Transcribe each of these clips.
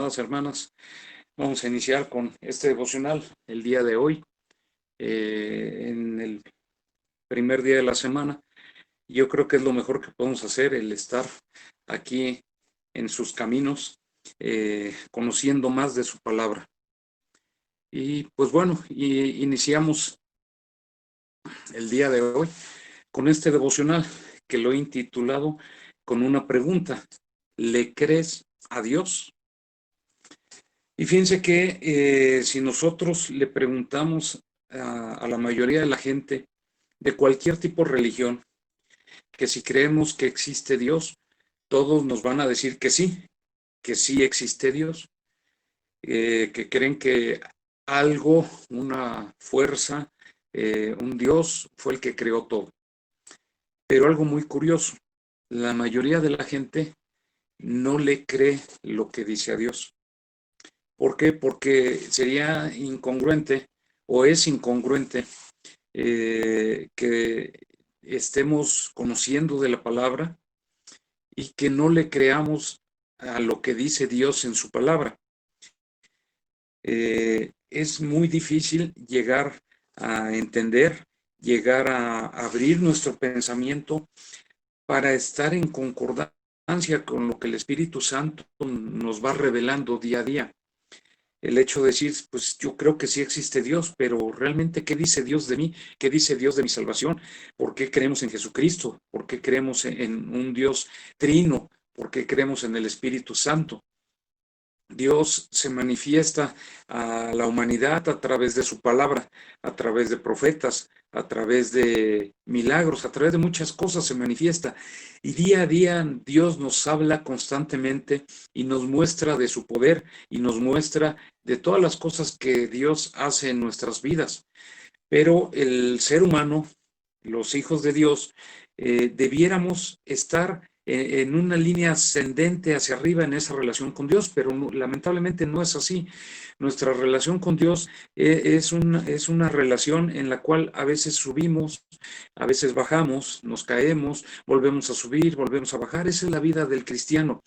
Amadas hermanas, vamos a iniciar con este devocional el día de hoy, en el primer día de la semana. Yo creo que es lo mejor que podemos hacer, el estar aquí en sus caminos, conociendo más de su palabra. Y pues bueno, iniciamos el día de hoy con este devocional que lo he intitulado con una pregunta: ¿le crees a Dios? Y fíjense que si nosotros le preguntamos a la mayoría de la gente de cualquier tipo de religión, que si creemos que existe Dios, todos nos van a decir que sí existe Dios, que creen que algo, una fuerza, un Dios fue el que creó todo. Pero algo muy curioso, la mayoría de la gente no le cree lo que dice a Dios. ¿Por qué? Porque sería incongruente o es incongruente que estemos conociendo de la palabra y que no le creamos a lo que dice Dios en su palabra. Es muy difícil llegar a entender, llegar a abrir nuestro pensamiento para estar en concordancia con lo que el Espíritu Santo nos va revelando día a día. El hecho de decir, pues yo creo que sí existe Dios, pero realmente, ¿qué dice Dios de mí? ¿Qué dice Dios de mi salvación? ¿Por qué creemos en Jesucristo? ¿Por qué creemos en un Dios trino? ¿Por qué creemos en el Espíritu Santo? Dios se manifiesta a la humanidad a través de su palabra, a través de profetas, a través de milagros, a través de muchas cosas se manifiesta. Y día a día Dios nos habla constantemente y nos muestra de su poder y nos muestra de todas las cosas que Dios hace en nuestras vidas. Pero el ser humano, los hijos de Dios, debiéramos estar en una línea ascendente hacia arriba en esa relación con Dios, pero lamentablemente no es así. Nuestra relación con Dios es una relación en la cual a veces subimos, a veces bajamos, nos caemos, volvemos a subir, volvemos a bajar. Esa es la vida del cristiano.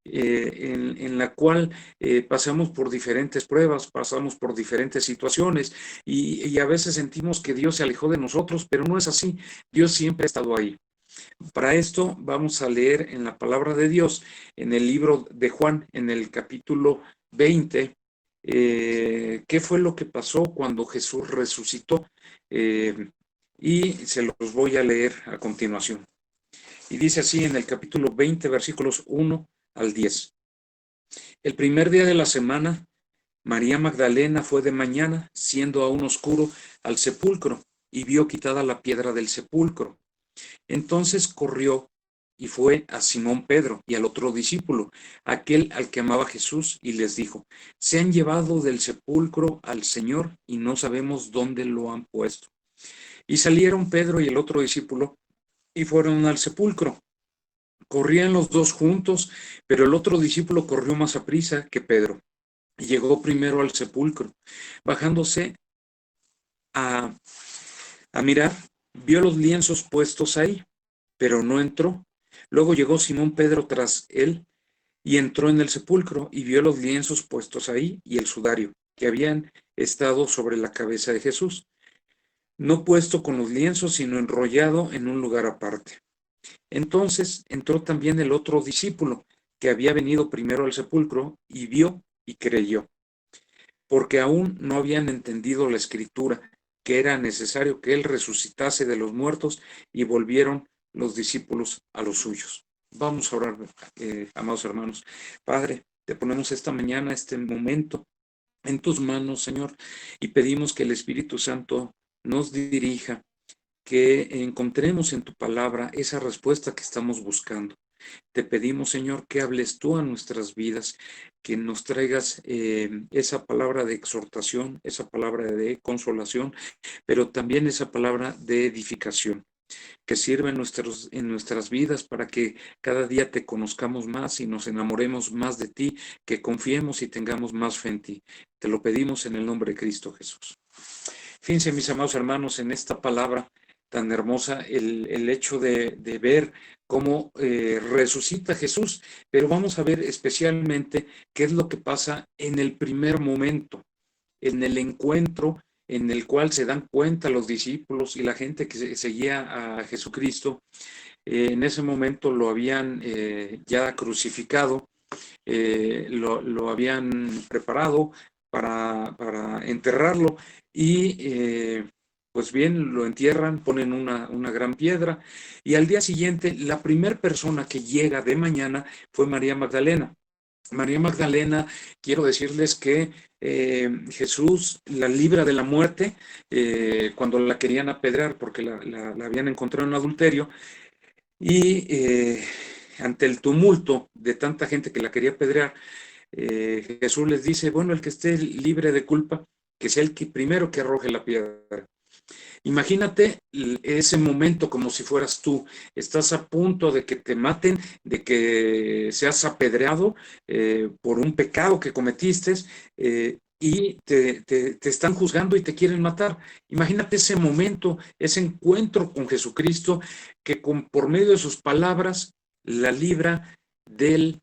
En la cual pasamos por diferentes pruebas, pasamos por diferentes situaciones y a veces sentimos que Dios se alejó de nosotros, pero no es así. Dios siempre ha estado ahí. Para esto vamos a leer en la palabra de Dios, en el libro de Juan, en el capítulo 20, qué fue lo que pasó cuando Jesús resucitó. Y se los voy a leer a continuación. Y dice así en el capítulo 20, versículos 1 al 10. El primer día de la semana, María Magdalena fue de mañana, siendo aún oscuro, al sepulcro, y vio quitada la piedra del sepulcro. Entonces corrió y fue a Simón Pedro y al otro discípulo, aquel al que amaba Jesús, y les dijo: se han llevado del sepulcro al Señor y no sabemos dónde lo han puesto. Y salieron Pedro y el otro discípulo y fueron al sepulcro. Corrían los dos juntos, pero el otro discípulo corrió más aprisa que Pedro y llegó primero al sepulcro. Bajándose a, a mirar, vio los lienzos puestos ahí, pero no entró. Luego llegó Simón Pedro tras él y entró en el sepulcro y vio los lienzos puestos ahí y el sudario que habían estado sobre la cabeza de Jesús, no puesto con los lienzos, sino enrollado en un lugar aparte. Entonces entró también el otro discípulo, que había venido primero al sepulcro, y vio y creyó, porque aún no habían entendido la escritura, que era necesario que él resucitase de los muertos, y volvieron los discípulos a los suyos. Vamos a orar, amados hermanos. Padre, te ponemos esta mañana, este momento, en tus manos, Señor, y pedimos que el Espíritu Santo nos dirija, que encontremos en tu palabra esa respuesta que estamos buscando. Te pedimos, Señor, que hables tú a nuestras vidas, que nos traigas esa palabra de exhortación, esa palabra de consolación, pero también esa palabra de edificación, que sirva en nuestras vidas para que cada día te conozcamos más y nos enamoremos más de ti, que confiemos y tengamos más fe en ti. Te lo pedimos en el nombre de Cristo Jesús. Fíjense, mis amados hermanos, en esta palabra tan hermosa el hecho de ver cómo resucita Jesús, pero vamos a ver especialmente qué es lo que pasa en el primer momento, en el encuentro en el cual se dan cuenta los discípulos y la gente que seguía a Jesucristo. En ese momento lo habían ya crucificado, lo habían preparado para enterrarlo y pues bien, lo entierran, ponen una gran piedra y al día siguiente la primera persona que llega de mañana fue María Magdalena. María Magdalena, quiero decirles que Jesús la libra de la muerte cuando la querían apedrear porque la habían encontrado en adulterio y ante el tumulto de tanta gente que la quería apedrear, Jesús les dice, bueno, el que esté libre de culpa, que sea el que primero que arroje la piedra. Imagínate ese momento como si fueras tú, estás a punto de que te maten, de que seas apedreado por un pecado que cometiste y te están juzgando y te quieren matar. Imagínate ese momento, ese encuentro con Jesucristo que por medio de sus palabras la libra de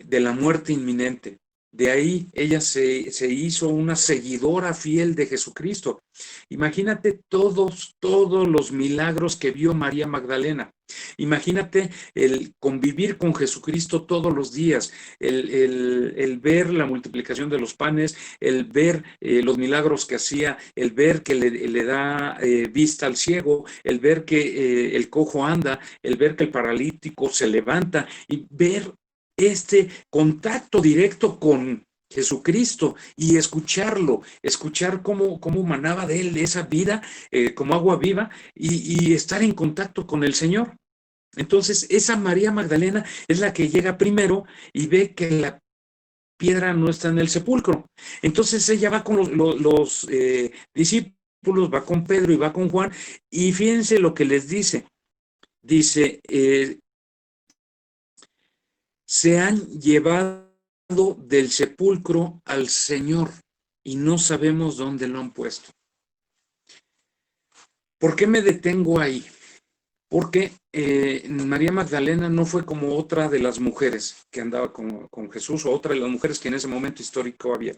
la muerte inminente. De ahí ella se hizo una seguidora fiel de Jesucristo. Imagínate todos los milagros que vio María Magdalena. Imagínate el convivir con Jesucristo todos los días, el ver la multiplicación de los panes, el ver los milagros que hacía, el ver que le da vista al ciego, el ver que el cojo anda, el ver que el paralítico se levanta y ver este contacto directo con Jesucristo y escucharlo, escuchar cómo manaba de él esa vida como agua viva y estar en contacto con el Señor. Entonces, esa María Magdalena es la que llega primero y ve que la piedra no está en el sepulcro. Entonces ella va con los discípulos, va con Pedro y va con Juan y fíjense lo que les dice. Dice, se han llevado del sepulcro al Señor y no sabemos dónde lo han puesto. ¿Por qué me detengo ahí? Porque María Magdalena no fue como otra de las mujeres que andaba con Jesús o otra de las mujeres que en ese momento histórico había.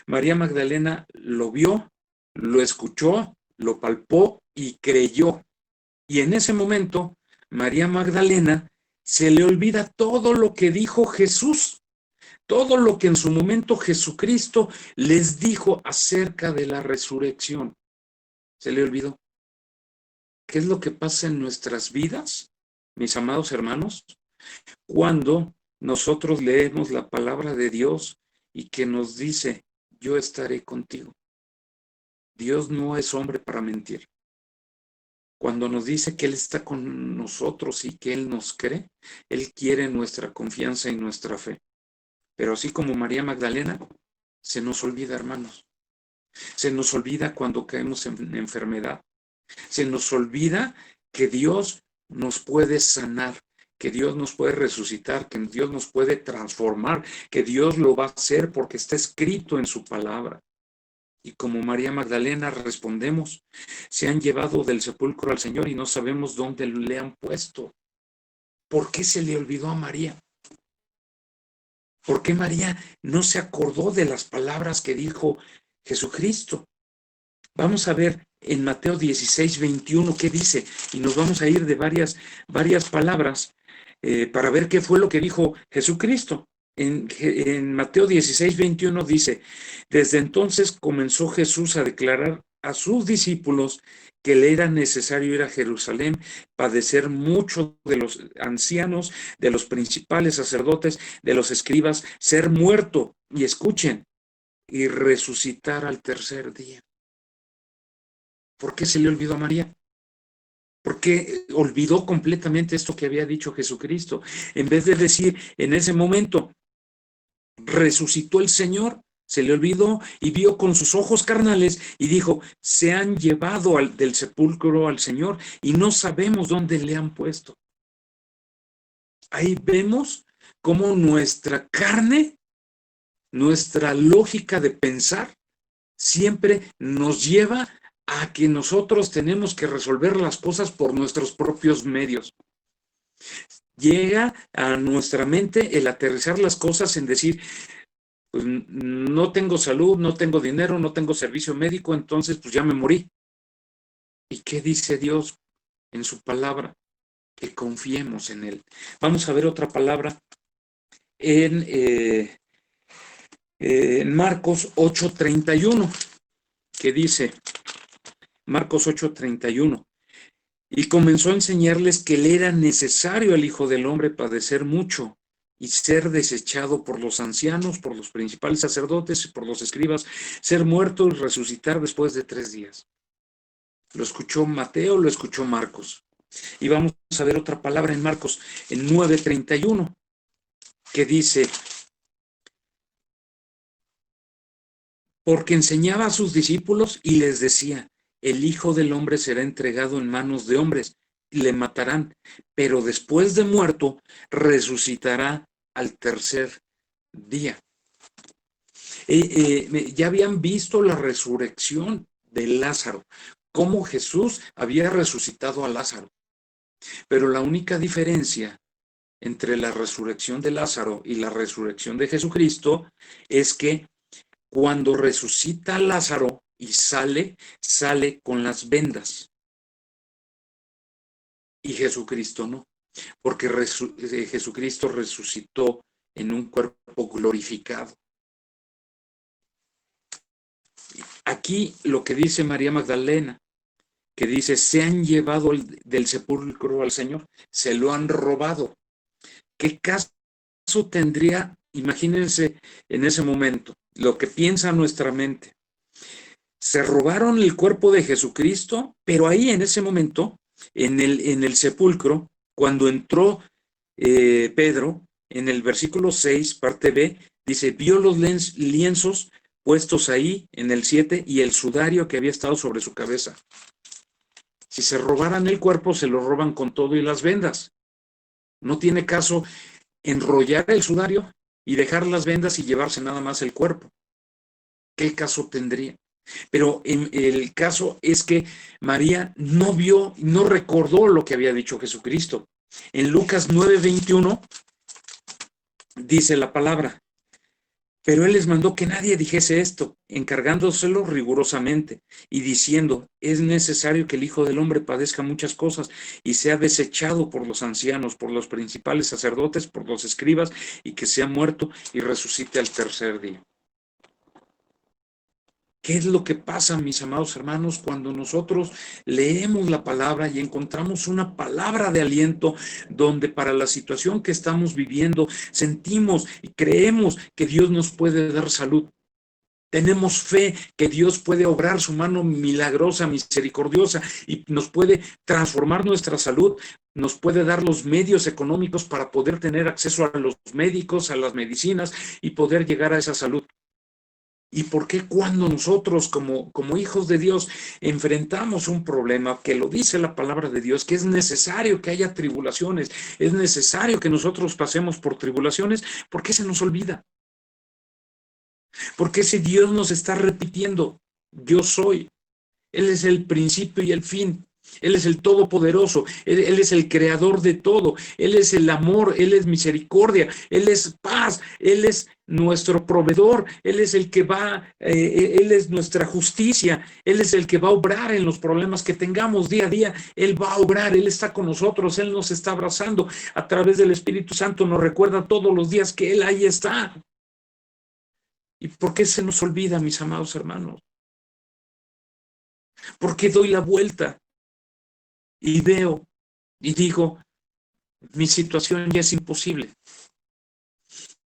María Magdalena lo vio, lo escuchó, lo palpó y creyó. Y en ese momento, María Magdalena se le olvida todo lo que dijo Jesús, todo lo que en su momento Jesucristo les dijo acerca de la resurrección. Se le olvidó. ¿Qué es lo que pasa en nuestras vidas, mis amados hermanos? Cuando nosotros leemos la palabra de Dios y que nos dice, yo estaré contigo. Dios no es hombre para mentir. Cuando nos dice que Él está con nosotros y que Él nos cree, Él quiere nuestra confianza y nuestra fe. Pero así como María Magdalena, se nos olvida, hermanos. Se nos olvida cuando caemos en enfermedad. Se nos olvida que Dios nos puede sanar, que Dios nos puede resucitar, que Dios nos puede transformar, que Dios lo va a hacer porque está escrito en su palabra. Y como María Magdalena respondemos, se han llevado del sepulcro al Señor y no sabemos dónde le han puesto. ¿Por qué se le olvidó a María? ¿Por qué María no se acordó de las palabras que dijo Jesucristo? Vamos a ver en Mateo 16, 21 qué dice, y nos vamos a ir de varias palabras para ver qué fue lo que dijo Jesucristo. En Mateo 16, 21 dice, desde entonces comenzó Jesús a declarar a sus discípulos que le era necesario ir a Jerusalén, padecer mucho de los ancianos, de los principales sacerdotes, de los escribas, ser muerto, y escuchen, y resucitar al tercer día. ¿Por qué se le olvidó a María? Porque olvidó completamente esto que había dicho Jesucristo. En vez de decir en ese momento, resucitó el Señor, se le olvidó y vio con sus ojos carnales y dijo, se han llevado del sepulcro al Señor y no sabemos dónde le han puesto. Ahí vemos cómo nuestra carne, nuestra lógica de pensar, siempre nos lleva a que nosotros tenemos que resolver las cosas por nuestros propios medios. Llega a nuestra mente el aterrizar las cosas en decir, pues no tengo salud, no tengo dinero, no tengo servicio médico, entonces pues ya me morí. ¿Y qué dice Dios en su palabra? Que confiemos en Él. Vamos a ver otra palabra en Marcos 8:31, que dice, Marcos 8:31, y comenzó a enseñarles que le era necesario al Hijo del Hombre padecer mucho y ser desechado por los ancianos, por los principales sacerdotes y por los escribas, ser muerto y resucitar después de 3 días. Lo escuchó Mateo, lo escuchó Marcos. Y vamos a ver otra palabra en Marcos, en 9:31, que dice, porque enseñaba a sus discípulos y les decía, el Hijo del Hombre será entregado en manos de hombres y le matarán, pero después de muerto resucitará al tercer día. Ya habían visto la resurrección de Lázaro, cómo Jesús había resucitado a Lázaro, pero la única diferencia entre la resurrección de Lázaro y la resurrección de Jesucristo es que cuando resucita Lázaro y sale con las vendas. Y Jesucristo no, porque Jesucristo resucitó en un cuerpo glorificado. Aquí lo que dice María Magdalena, que dice, se han llevado del sepulcro al Señor, se lo han robado. ¿Qué caso tendría? Imagínense en ese momento, lo que piensa nuestra mente. Se robaron el cuerpo de Jesucristo, pero ahí en ese momento, en el sepulcro, cuando entró Pedro, en el versículo 6, parte B, dice, vio los lienzos puestos ahí en el 7 y el sudario que había estado sobre su cabeza. Si se robaran el cuerpo, se lo roban con todo y las vendas. No tiene caso enrollar el sudario y dejar las vendas y llevarse nada más el cuerpo. ¿Qué caso tendría? Pero el caso es que María no vio, no recordó lo que había dicho Jesucristo. En Lucas 9:21 dice la palabra, pero él les mandó que nadie dijese esto, encargándoselo rigurosamente y diciendo, es necesario que el Hijo del Hombre padezca muchas cosas y sea desechado por los ancianos, por los principales sacerdotes, por los escribas, y que sea muerto y resucite al tercer día. ¿Qué es lo que pasa, mis amados hermanos, cuando nosotros leemos la palabra y encontramos una palabra de aliento donde para la situación que estamos viviendo sentimos y creemos que Dios nos puede dar salud? Tenemos fe que Dios puede obrar su mano milagrosa, misericordiosa y nos puede transformar nuestra salud, nos puede dar los medios económicos para poder tener acceso a los médicos, a las medicinas y poder llegar a esa salud. ¿Y por qué cuando nosotros como hijos de Dios enfrentamos un problema, que lo dice la palabra de Dios, que es necesario que haya tribulaciones, es necesario que nosotros pasemos por tribulaciones, por qué se nos olvida? ¿Por qué si Dios nos está repitiendo, yo soy? Él es el principio y el fin. Él es el todopoderoso, él es el creador de todo, Él es el amor, Él es misericordia, Él es paz, Él es nuestro proveedor, Él es el que va, Él es nuestra justicia, Él es el que va a obrar en los problemas que tengamos día a día, Él va a obrar, Él está con nosotros, Él nos está abrazando a través del Espíritu Santo, nos recuerda todos los días que Él ahí está. ¿Y por qué se nos olvida, mis amados hermanos? ¿Por qué doy la vuelta y veo y digo, mi situación ya es imposible?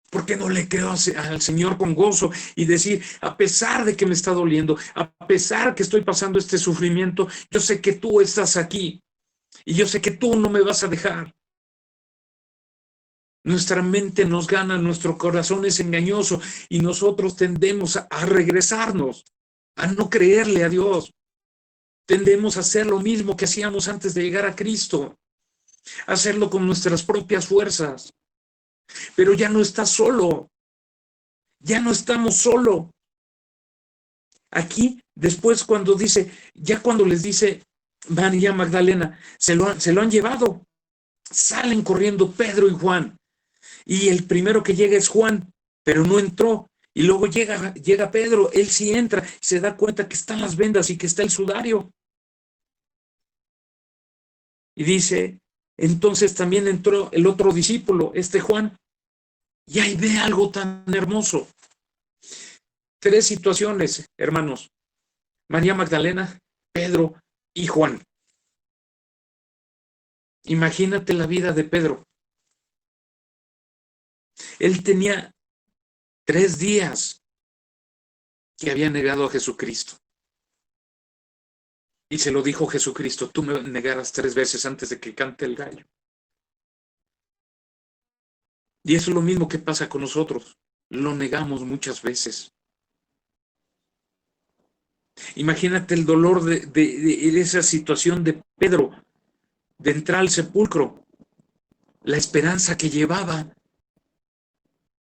¿Por qué no le creo al Señor con gozo y decir, a pesar de que me está doliendo, a pesar que estoy pasando este sufrimiento, yo sé que tú estás aquí y yo sé que tú no me vas a dejar? Nuestra mente nos gana, nuestro corazón es engañoso y nosotros tendemos a regresarnos, a no creerle a Dios. Tendemos a hacer lo mismo que hacíamos antes de llegar a Cristo, hacerlo con nuestras propias fuerzas. Pero ya no estás solo, ya no estamos solo. Aquí, después cuando dice, ya cuando les dice María Magdalena, se lo han llevado. Salen corriendo Pedro y Juan. Y el primero que llega es Juan, pero no entró. Y luego llega Pedro, él sí entra, se da cuenta que están las vendas y que está el sudario. Y dice, entonces también entró el otro discípulo, Juan, y ahí ve algo tan hermoso. 3 situaciones, hermanos: María Magdalena, Pedro y Juan. Imagínate la vida de Pedro. Él tenía 3 días que había negado a Jesucristo. Y se lo dijo Jesucristo: tú me negarás 3 veces antes de que cante el gallo. Y eso es lo mismo que pasa con nosotros. Lo negamos muchas veces. Imagínate el dolor de esa situación de Pedro, de entrar al sepulcro, la esperanza que llevaba,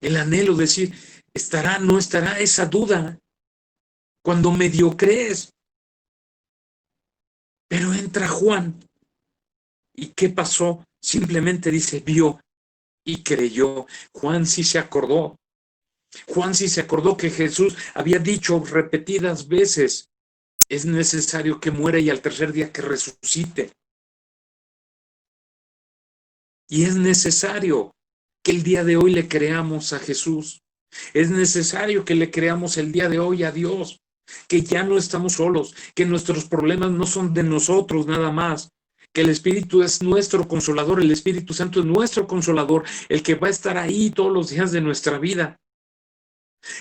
el anhelo de decir, ¿estará, no estará? Esa duda, cuando medio crees. Pero entra Juan, ¿y qué pasó? Simplemente dice, vio y creyó. Juan sí se acordó. Juan sí se acordó que Jesús había dicho repetidas veces, es necesario que muera y al tercer día que resucite. Y es necesario que el día de hoy le creamos a Jesús. Es necesario que le creamos el día de hoy a Dios, que ya no estamos solos, que nuestros problemas no son de nosotros nada más, que el Espíritu es nuestro consolador, el Espíritu Santo es nuestro consolador, el que va a estar ahí todos los días de nuestra vida.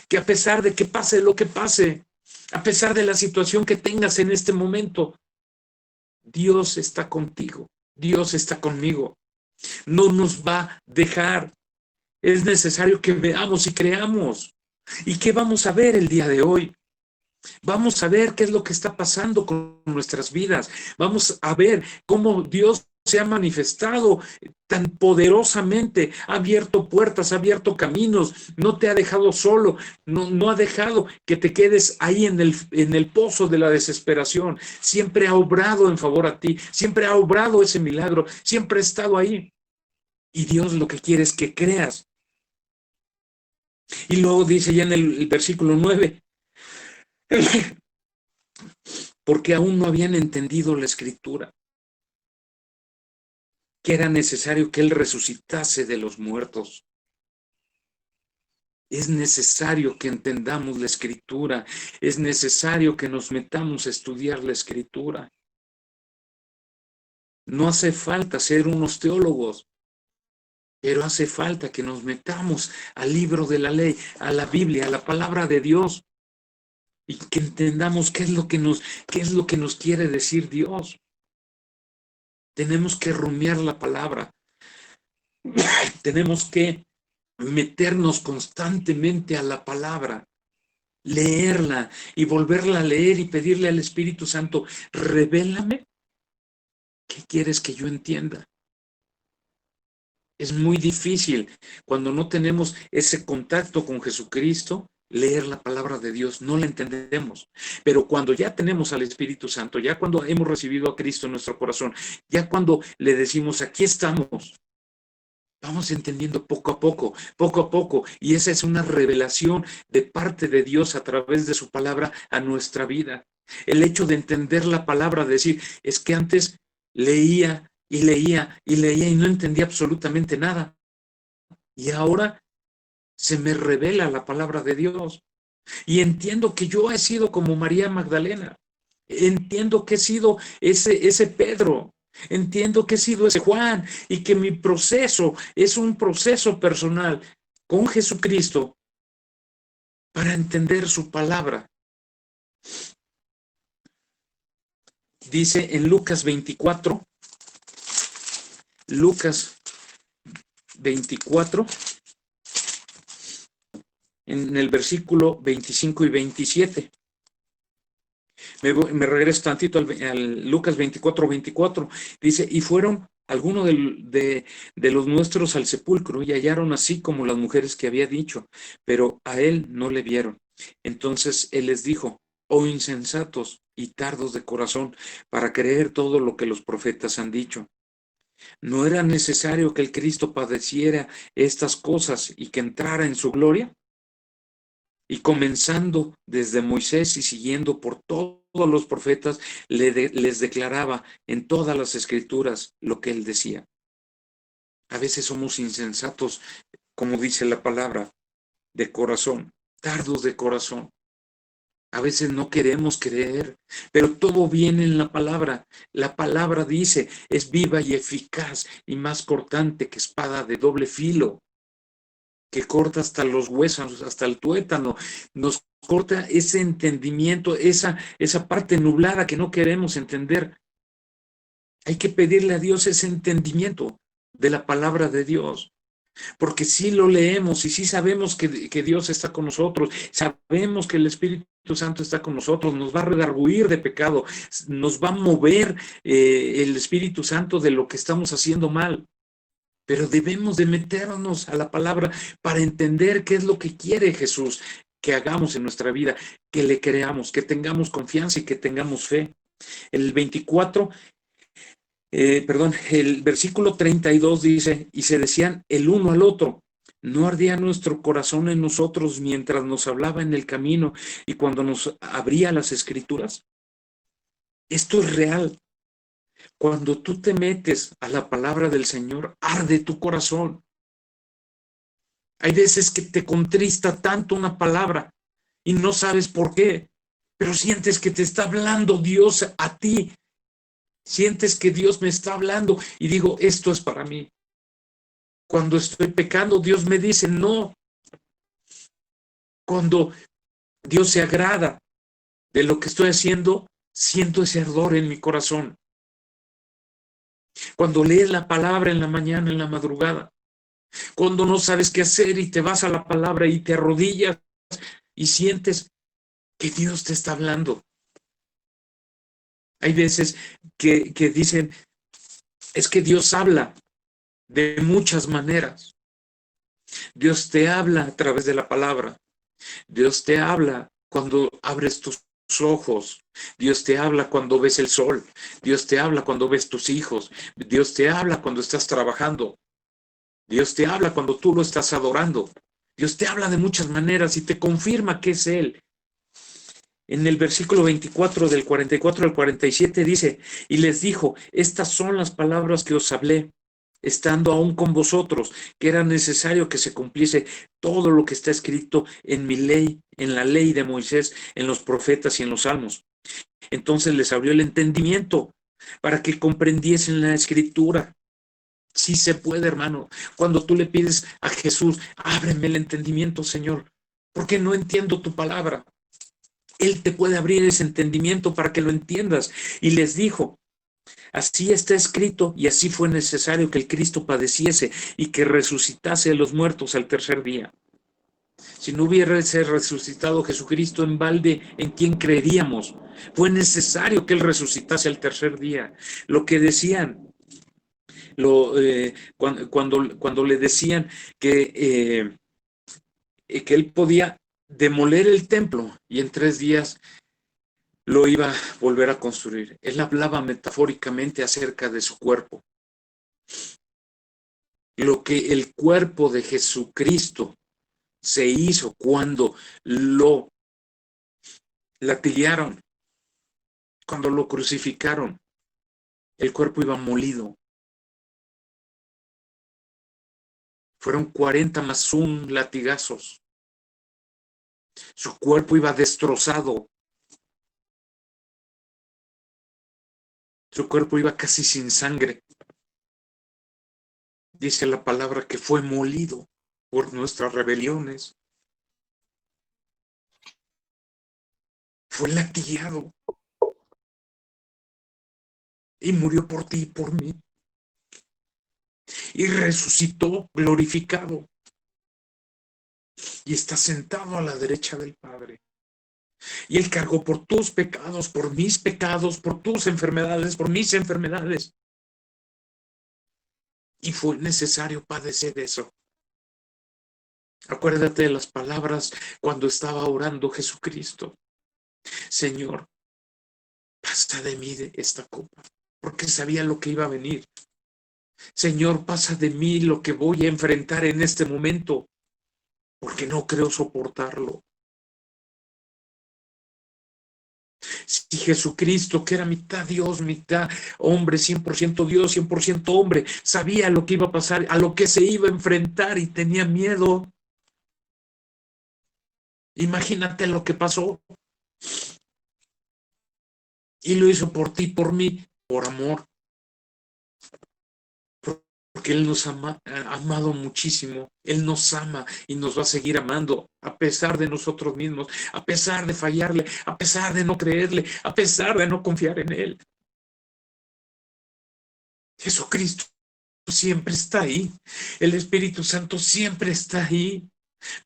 Que a pesar de que pase lo que pase, a pesar de la situación que tengas en este momento, Dios está contigo, Dios está conmigo. No nos va a dejar. Es necesario que veamos y creamos. ¿Y qué vamos a ver el día de hoy? Vamos a ver qué es lo que está pasando con nuestras vidas. Vamos a ver cómo Dios se ha manifestado tan poderosamente, ha abierto puertas, ha abierto caminos, no te ha dejado solo, no ha dejado que te quedes ahí en el pozo de la desesperación. Siempre ha obrado en favor a ti, siempre ha obrado ese milagro, siempre ha estado ahí. Y Dios lo que quiere es que creas. Y luego dice ya en el versículo 9, porque aún no habían entendido la escritura, que era necesario que Él resucitase de los muertos. Es necesario que entendamos la escritura, es necesario que nos metamos a estudiar la escritura. No hace falta ser unos teólogos, pero hace falta que nos metamos al libro de la ley, a la Biblia, a la palabra de Dios, y que entendamos qué es lo que nos quiere decir Dios. Tenemos que rumiar la palabra. Tenemos que meternos constantemente a la palabra, leerla y volverla a leer y pedirle al Espíritu Santo, revélame qué quieres que yo entienda. Es muy difícil cuando no tenemos ese contacto con Jesucristo, leer la palabra de Dios, no la entendemos. Pero cuando ya tenemos al Espíritu Santo, ya cuando hemos recibido a Cristo en nuestro corazón, ya cuando le decimos, aquí estamos, vamos entendiendo poco a poco, y esa es una revelación de parte de Dios a través de su palabra a nuestra vida. El hecho de entender la palabra, decir, es que antes leía y leía y leía y no entendía absolutamente nada. Y ahora se me revela la palabra de Dios. Y entiendo que yo he sido como María Magdalena. Entiendo que he sido ese Pedro. Entiendo que he sido ese Juan y que mi proceso es un proceso personal con Jesucristo para entender su palabra. Dice en Lucas 24, en el versículo 25 y 27. Me regreso tantito al Lucas 24. Dice, y fueron algunos de los nuestros al sepulcro y hallaron así como las mujeres que había dicho, pero a él no le vieron. Entonces él les dijo, o insensatos y tardos de corazón para creer todo lo que los profetas han dicho. ¿No era necesario que el Cristo padeciera estas cosas y que entrara en su gloria? Y comenzando desde Moisés y siguiendo por todos los profetas, les declaraba en todas las escrituras lo que él decía. A veces somos insensatos, como dice la palabra, de corazón, tardos de corazón. A veces no queremos creer, pero todo viene en la palabra. La palabra dice, es viva y eficaz y más cortante que espada de doble filo, que corta hasta los huesos, hasta el tuétano. Nos corta ese entendimiento, esa parte nublada que no queremos entender. Hay que pedirle a Dios ese entendimiento de la palabra de Dios. Porque sí lo leemos y sí sabemos que Dios está con nosotros, sabemos que el Espíritu Santo está con nosotros, nos va a redarguir de pecado, nos va a mover el Espíritu Santo de lo que estamos haciendo mal. Pero debemos de meternos a la palabra para entender qué es lo que quiere Jesús que hagamos en nuestra vida, que le creamos, que tengamos confianza y que tengamos fe. El 24 el versículo 32 dice, y se decían el uno al otro, ¿no ardía nuestro corazón en nosotros mientras nos hablaba en el camino y cuando nos abría las escrituras? Esto es real. Cuando tú te metes a la palabra del Señor, arde tu corazón. Hay veces que te contrista tanto una palabra y no sabes por qué, pero sientes que te está hablando Dios a ti. Sientes que Dios me está hablando y digo, esto es para mí. Cuando estoy pecando, Dios me dice, no. Cuando Dios se agrada de lo que estoy haciendo, siento ese ardor en mi corazón. Cuando lees la palabra en la mañana, en la madrugada, cuando no sabes qué hacer y te vas a la palabra y te arrodillas y sientes que Dios te está hablando. Hay veces que dicen, es que Dios habla de muchas maneras. Dios te habla a través de la palabra. Dios te habla cuando abres tus ojos. Dios te habla cuando ves el sol. Dios te habla cuando ves tus hijos. Dios te habla cuando estás trabajando. Dios te habla cuando tú lo estás adorando. Dios te habla de muchas maneras y te confirma que es Él. En el versículo 24 del 44 al 47 dice, y les dijo, estas son las palabras que os hablé, estando aún con vosotros, que era necesario que se cumpliese todo lo que está escrito en mi ley, en la ley de Moisés, en los profetas y en los salmos. Entonces les abrió el entendimiento para que comprendiesen la escritura. Sí se puede, hermano. Cuando tú le pides a Jesús, ábreme el entendimiento, Señor, porque no entiendo tu palabra. Él te puede abrir ese entendimiento para que lo entiendas. Y les dijo, así está escrito y así fue necesario que el Cristo padeciese y que resucitase a los muertos al tercer día. Si no hubiese resucitado Jesucristo en balde, ¿en quién creeríamos? Fue necesario que Él resucitase al tercer día. Lo que decían, cuando le decían que Él podía demoler el templo y en 3 días lo iba a volver a construir. Él hablaba metafóricamente acerca de su cuerpo. Lo que el cuerpo de Jesucristo se hizo cuando lo latigaron, cuando lo crucificaron, el cuerpo iba molido. Fueron 40 más un latigazos. Su cuerpo iba destrozado. Su cuerpo iba casi sin sangre. Dice la palabra que fue molido por nuestras rebeliones. Fue latigado. Y murió por ti y por mí. Y resucitó glorificado. Y está sentado a la derecha del Padre. Y Él cargó por tus pecados, por mis pecados, por tus enfermedades, por mis enfermedades. Y fue necesario padecer eso. Acuérdate de las palabras cuando estaba orando Jesucristo. Señor, pasa de mí de esta copa, porque sabía lo que iba a venir. Señor, pasa de mí lo que voy a enfrentar en este momento, porque no creo soportarlo. Si Jesucristo, que era mitad Dios, mitad hombre, 100% Dios, 100% hombre, sabía lo que iba a pasar, a lo que se iba a enfrentar y tenía miedo, imagínate lo que pasó. Y lo hizo por ti, por mí, por amor, porque Él nos ha amado muchísimo. Él nos ama y nos va a seguir amando a pesar de nosotros mismos, a pesar de fallarle, a pesar de no creerle, a pesar de no confiar en Él. Jesucristo siempre está ahí. El Espíritu Santo siempre está ahí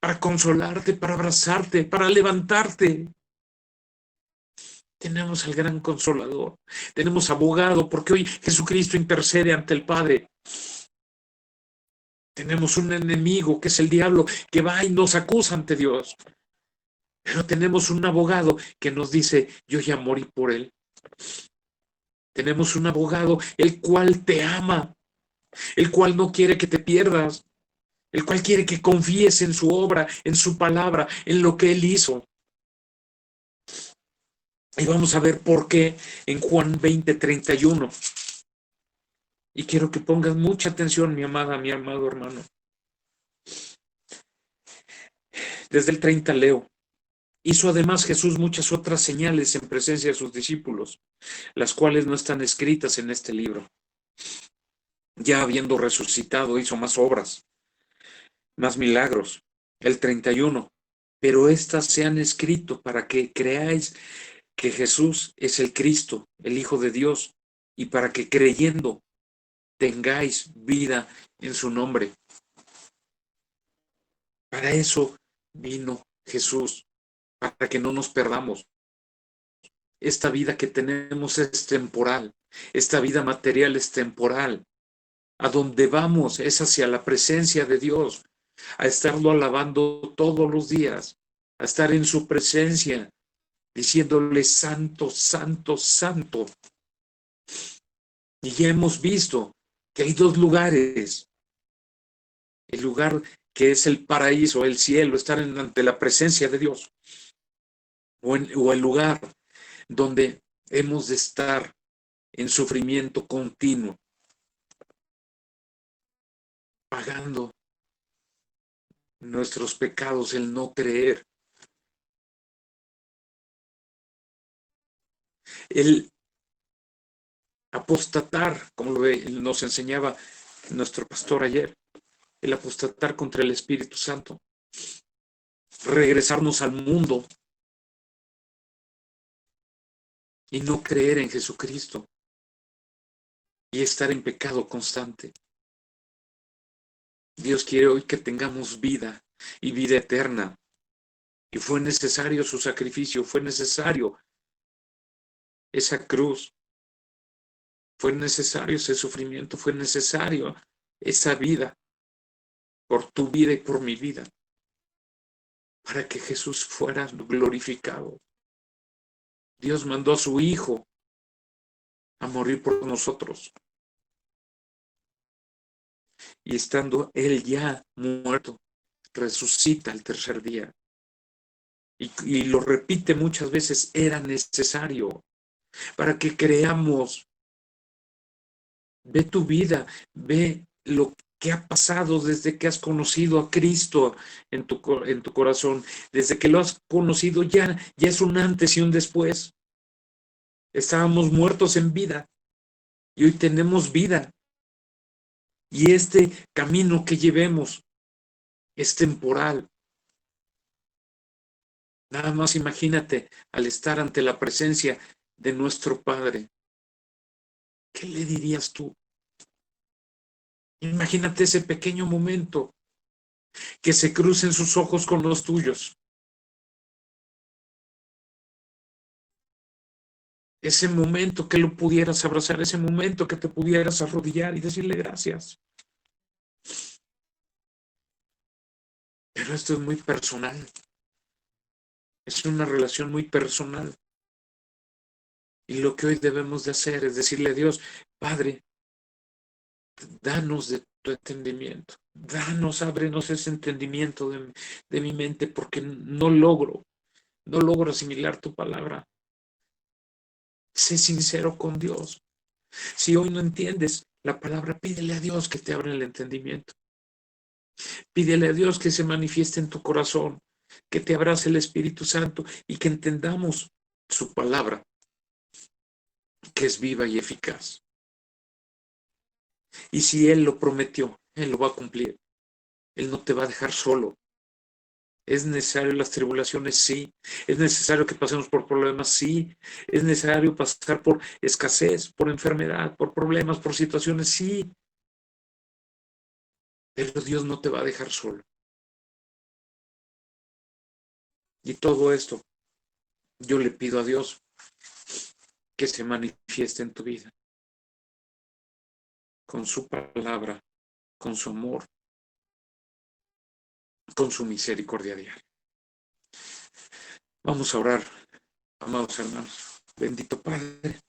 para consolarte, para abrazarte, para levantarte. Tenemos al gran consolador, tenemos abogado, porque hoy Jesucristo intercede ante el Padre. Tenemos un enemigo que es el diablo, que va y nos acusa ante Dios. Pero tenemos un abogado que nos dice, yo ya morí por él. Tenemos un abogado el cual te ama, el cual no quiere que te pierdas, el cual quiere que confíes en su obra, en su palabra, en lo que él hizo. Y vamos a ver por qué en Juan 20:31. Y quiero que pongas mucha atención, mi amada, mi amado hermano. Desde el 30 leo. Hizo además Jesús muchas otras señales en presencia de sus discípulos, las cuales no están escritas en este libro. Ya habiendo resucitado, hizo más obras, más milagros. El 31. Pero estas se han escrito para que creáis que Jesús es el Cristo, el Hijo de Dios, y para que creyendo tengáis vida en su nombre. Para eso vino Jesús, para que no nos perdamos. Esta vida que tenemos es temporal, esta vida material es temporal. A donde vamos es hacia la presencia de Dios, a estarlo alabando todos los días, a estar en su presencia, diciéndole santo, santo, santo. Y ya hemos visto que hay dos lugares. El lugar que es el paraíso, el cielo, estar ante la presencia de Dios. O el lugar donde hemos de estar en sufrimiento continuo, pagando nuestros pecados, el no creer, el apostatar, como nos enseñaba nuestro pastor ayer, el apostatar contra el Espíritu Santo, regresarnos al mundo y no creer en Jesucristo y estar en pecado constante. Dios quiere hoy que tengamos vida y vida eterna. Y fue necesario su sacrificio, fue necesario esa cruz, fue necesario ese sufrimiento, fue necesario esa vida, por tu vida y por mi vida, para que Jesús fuera glorificado. Dios mandó a su Hijo a morir por nosotros. Y estando Él ya muerto, resucita al tercer día. Y lo repite muchas veces, era necesario para que creamos. Ve tu vida, ve lo que ha pasado desde que has conocido a Cristo en tu corazón. Desde que lo has conocido ya es un antes y un después. Estábamos muertos en vida y hoy tenemos vida. Y este camino que llevemos es temporal. Nada más imagínate al estar ante la presencia de nuestro Padre. ¿Qué le dirías tú? Imagínate ese pequeño momento que se crucen sus ojos con los tuyos. Ese momento que lo pudieras abrazar, ese momento que te pudieras arrodillar y decirle gracias. Pero esto es muy personal. Es una relación muy personal. Y lo que hoy debemos de hacer es decirle a Dios, Padre, danos de tu entendimiento, danos, ábrenos ese entendimiento de mi mente, porque no logro asimilar tu palabra. Sé sincero con Dios. Si hoy no entiendes la palabra, pídele a Dios que te abra el entendimiento. Pídele a Dios que se manifieste en tu corazón, que te abrace el Espíritu Santo y que entendamos su palabra, que es viva y eficaz. Y si Él lo prometió, Él lo va a cumplir. Él no te va a dejar solo. ¿Es necesario las tribulaciones? Sí. ¿Es necesario que pasemos por problemas? Sí. ¿Es necesario pasar por escasez, por enfermedad, por problemas, por situaciones? Sí. Pero Dios no te va a dejar solo. Y todo esto, yo le pido a Dios que se manifieste en tu vida con su palabra, con su amor, con su misericordia diaria. Vamos a orar, amados hermanos. Bendito Padre,